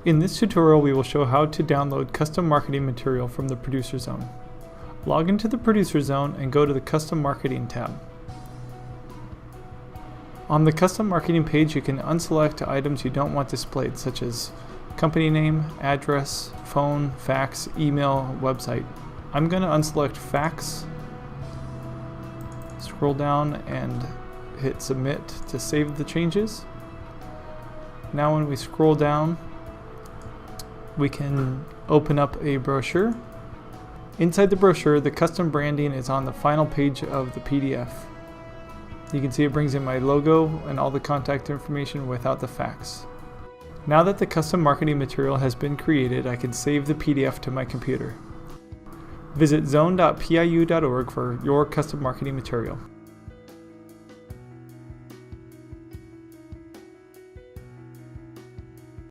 In this tutorial, we will show how to download custom marketing material from the Producer Zone. Log into the Producer Zone and go to the Custom Marketing tab. On the Custom Marketing page, you can unselect items you don't want displayed, such as company name, address, phone, fax, email, website. I'm going to unselect fax, scroll down and hit submit to save the changes. Now when we scroll down, we can open up a brochure. Inside the brochure, the custom branding is on the final page of the PDF. You can see it brings in my logo and all the contact information without the fax. Now that the custom marketing material has been created, I can save the PDF to my computer. Visit zone.piu.org for your custom marketing material.